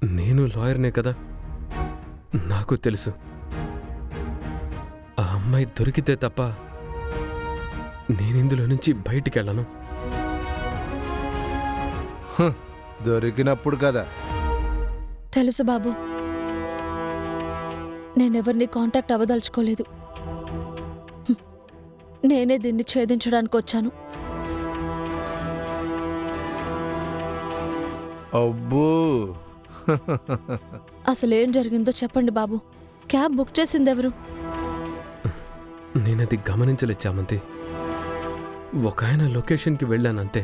నేను లాయర్నే కదా, నాకు తెలుసు. ఆ అమ్మాయి దొరికితే తప్ప నేనిందులో నుంచి బయటికెళ్ళను. దొరికినప్పుడు కదా. తెలుసు బాబు, నేనెవరిని కాంటాక్ట్ అవ్వదలుచుకోలేదు. నేనే దీన్ని ఛేదించడానికి వచ్చాను. అబ్బో, అసలేం జరిగిందో చెప్పండి బాబు. క్యాబ్ బుక్ చేసింది ఎవరు? నేనది గమనించలేదు చామంతి. ఒక ఆయన లొకేషన్కి వెళ్ళానంతే.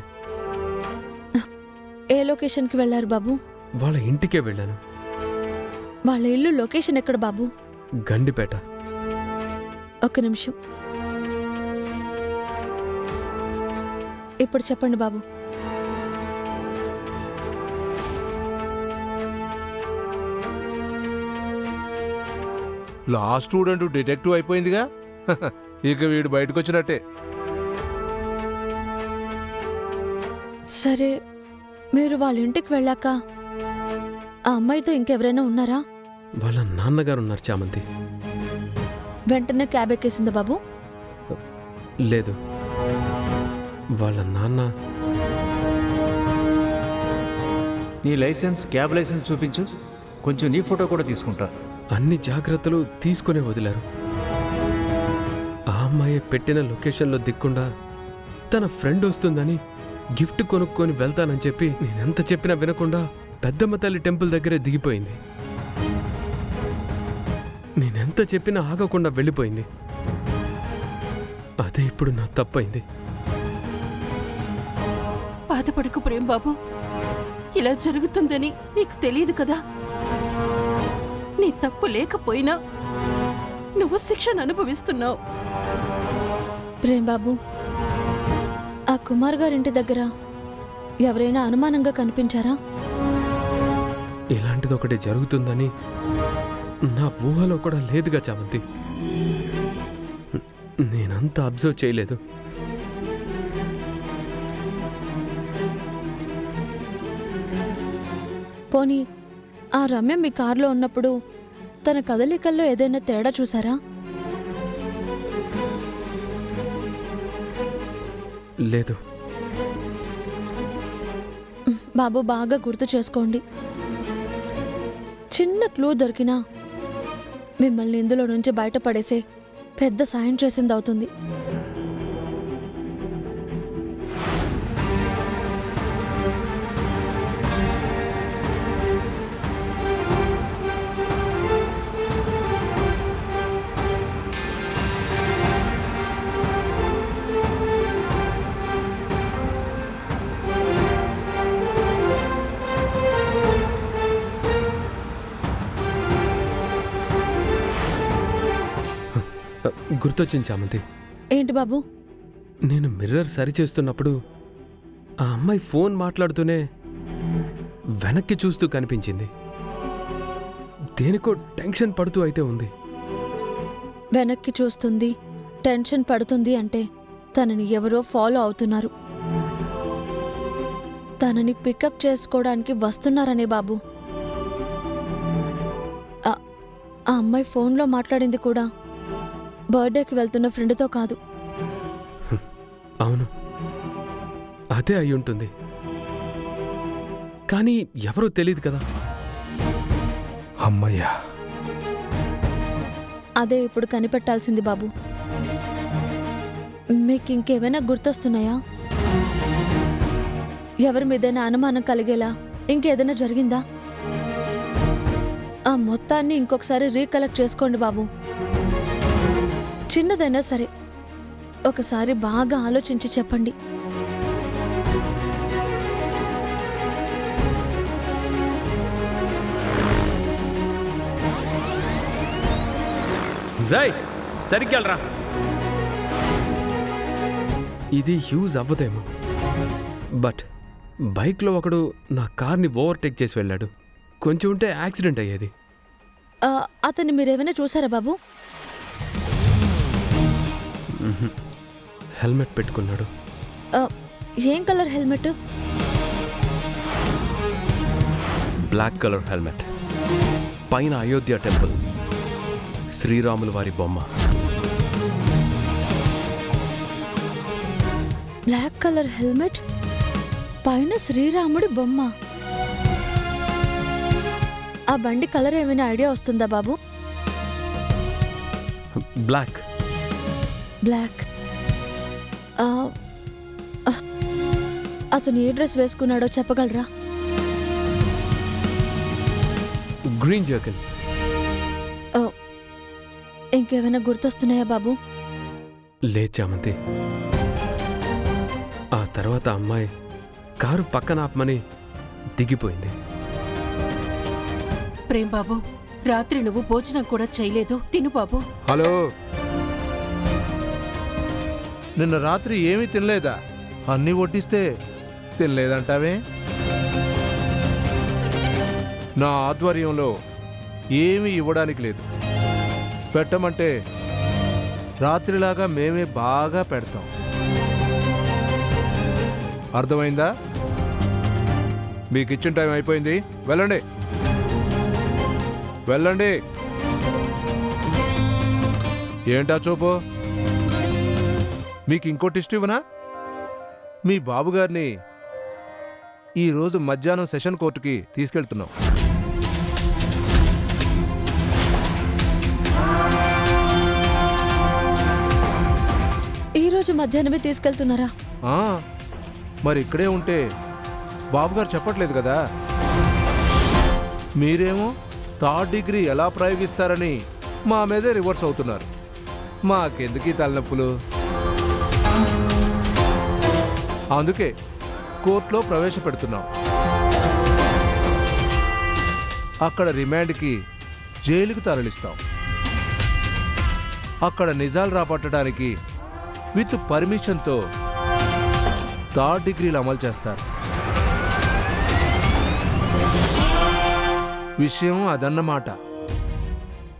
ఏ లొకేషన్కి వెళ్ళారు బాబు? వాళ్ళ ఇంటికే వెళ్ళాను. వాళ్ళ ఇల్లు లొకేషన్ ఎక్కడ బాబు? గండిపేట. ఒక్క నిమిషం. ఇప్పుడు చెప్పండి బాబు. లా స్టూడెంట్ డిటెక్టివ్ అయిపోయిందిగా. ఇక వీడు బయటకు వచ్చినట్టే. సరే, మీరు వాళ్ళ ఇంటికి వెళ్ళాక ఆ అమ్మాయితో ఇంకెవరైనా ఉన్నారా? వాళ్ళ నాన్నగారు ఉన్నారు చామంతి. వెంటనే క్యాబ్ ఎక్కేసిందా బాబు? లేదు, వాళ్ళ నాన్న. నీ లైసెన్స్, క్యాబ్ లైసెన్స్ చూపించు. కొంచెం నీ ఫోటో కూడా తీసుకుంటా. అన్ని జాగ్రత్తలు తీసుకునే వదిలారు. ఆ అమ్మాయి పెట్టిన లొకేషన్లో దిక్కుండా తన ఫ్రెండ్ వస్తుందని గిఫ్ట్ కొనుక్కొని వెళ్తానని చెప్పి నేనెంత చెప్పినా వినకుండా పెద్దమ్మ తల్లి టెంపుల్ దగ్గరే దిగిపోయింది. నేనెంత చెప్పినా ఆగకుండా వెళ్ళిపోయింది. అదే ఇప్పుడు నా తప్పైంది. బాధపడకు ప్రేమ్ బాబు, ఇలా జరుగుతుందని నీకు తెలియదు కదా. నీ తప్పు లేకపోయినా నువ్వు శిక్షను అనుభవిస్తున్నావు. ప్రేమ్ బాబు, ఆ కుమార్ గారింటి దగ్గర ఎవరైనా అనుమానంగా కనిపించారా? ఇలాంటిది ఒకటి జరుగుతుందని నా ఊహలో కూడా లేదుగా చామంతి. నేనంతా అబ్జర్వ్ చేయలేదు. పోనీ ఆ రమ్య మీ కారులో ఉన్నప్పుడు తన కదలికల్లో ఏదైనా తేడా చూసారా? లేదు. బాబు, బాగా గుర్తు చేసుకోండి. చిన్న క్లూ దొరికినా మిమ్మల్ని ఇందులో నుంచి బయటపడేసే పెద్ద సాయం చేసింది అవుతుంది. గుర్తొచ్చింది చామంతి. ఏంటి బాబు? నేను మిర్రర్ సరిచేస్తున్నప్పుడు ఆ అమ్మాయి ఫోన్ మాట్లాడుతూనే వెనక్కి చూస్తూ కనిపించింది. దేనికో టెన్షన్ పడుతూ అయితే ఉంది. వెనక్కి చూస్తుంది, టెన్షన్ పడుతుంది అంటే తనని ఎవరో ఫాలో అవుతున్నారు. తనని పికప్ చేసుకోవడానికి వస్తున్నారనే బాబు. ఆ అమ్మాయి ఫోన్లో మాట్లాడింది కూడా బర్త్డేకి వెళ్తున్న ఫ్రెండ్తో కాదు. అవును, అదే అయి ఉంటుంది. కానీ ఎవరో తెలియదు కదా. అమ్మయ్యా, అదే ఇప్పుడు కనిపెట్టాల్సింది బాబు. మీకు ఇంకేమైనా గుర్తొస్తున్నాయా? ఎవరి మీదైనా అనుమానం కలిగేలా ఇంకేదైనా జరిగిందా? ఆ మొత్తాన్ని ఇంకొకసారి రీకలెక్ట్ చేసుకోండి బాబు. చిన్నదైనా సరే ఒకసారి బాగా ఆలోచించి చెప్పండి. సరిగ్గా ఇది యూజ్ అవ్వదేమో, బట్ బైక్లో ఒకడు నా కార్ని ఓవర్టేక్ చేసి వెళ్ళాడు. కొంచెం ఉంటే యాక్సిడెంట్ అయ్యేది. అతన్ని మీరేమైనా చూసారా బాబు? హెల్మెట్ పెట్టుకున్నాడు. ఏం colour helmet? Black colour helmet, పైన అయోధ్య టెంపుల్, శ్రీరాముల వారి బొమ్మ. బ్లాక్ కలర్ హెల్మెట్, పైన శ్రీరాముడి బొమ్మ. ఆ బండి కలర్ ఏమైనా ఐడియా వస్తుందా బాబు? బ్లాక్. బ్లాక్. ఆ, ఆ, అతను ఏ డ్రెస్ వేసుకున్నాడో చెప్పగలరా? Green jerkin. ఓ, ఇంకేమైనా గుర్తొస్తున్నాయా బాబు? లేదు చామంతి. ఆ తర్వాత అమ్మాయి కారు పక్కన ఆపమని దిగిపోయింది. ప్రేమ్ బాబు, రాత్రి నువ్వు భోజనం కూడా చేయలేదు. తిను బాబు. హలో, నిన్న రాత్రి ఏమీ తినలేదా? అన్నీ వడ్డిస్తే తినలేదంటావే? నా ఆధ్వర్యంలో ఏమీ ఇవ్వడానికి లేదు. పెట్టమంటే రాత్రిలాగా మేమే బాగా పెడతాం. అర్థమైందా? మీకు ఇచ్చిన టైం అయిపోయింది, వెళ్ళండి వెళ్ళండి. ఏంటా చూపు? మీకు ఇంకో టెస్ట్ ఇవ్వనా? మీ బాబుగారిని ఈరోజు మధ్యాహ్నం సెషన్ కోర్టుకి తీసుకెళ్తున్నాం. ఈరోజు మధ్యాహ్నమే తీసుకెళ్తున్నారా? ఆ, మరి ఇక్కడే ఉంటే బాబుగారు చెప్పట్లేదు కదా. మీరేమో థర్డ్ డిగ్రీ ఎలా ప్రయోగిస్తారని మా మీదే రివర్స్ అవుతున్నారు. మాకెందుకీ తలనొప్పులు? అందుకే కోర్టులో ప్రవేశపెడుతున్నాం. అక్కడ రిమాండ్కి జైలుకు తరలిస్తాం. అక్కడ నిజాలు రాబట్టడానికి విత్ పర్మిషన్తో థర్డ్ డిగ్రీలు అమలు చేస్తారు. విషయం అదన్నమాట.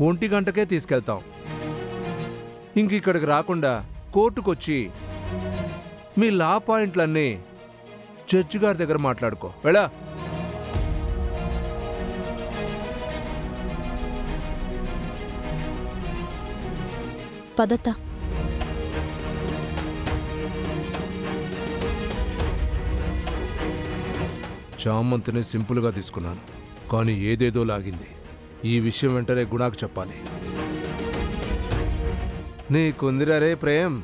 1 గంటకే తీసుకెళ్తాం. ఇంక ఇక్కడికి రాకుండా కోర్టుకొచ్చి మీ లా పాయింట్లన్నీ జడ్జి గారి దగ్గర మాట్లాడుకో. వెళ్ళా. పదత్త. చామంతిని సింపుల్గా తీసుకున్నాను, కానీ ఏదేదో లాగింది. ఈ విషయం వెంటనే గుణాకు చెప్పాలి. నీకుందిరా రే ప్రేమ్.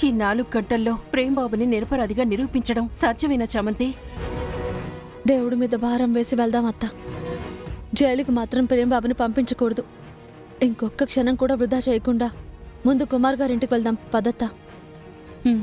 ఈ 4 గంటల్లో ప్రేమ్ బాబుని నిరపరాధిగా నిరూపించడం సాధ్యమేనా చామంతి? దేవుడి మీద భారం వేసి వెళ్దాం అత్త. జైలుకి మాత్రం ప్రేమబాబుని పంపించకూడదు. ఇంకొక్క క్షణం కూడా వృధా చేయకుండా ముందు కుమార్ గారింటికి వెళ్దాం పదత్త. హ్మ్.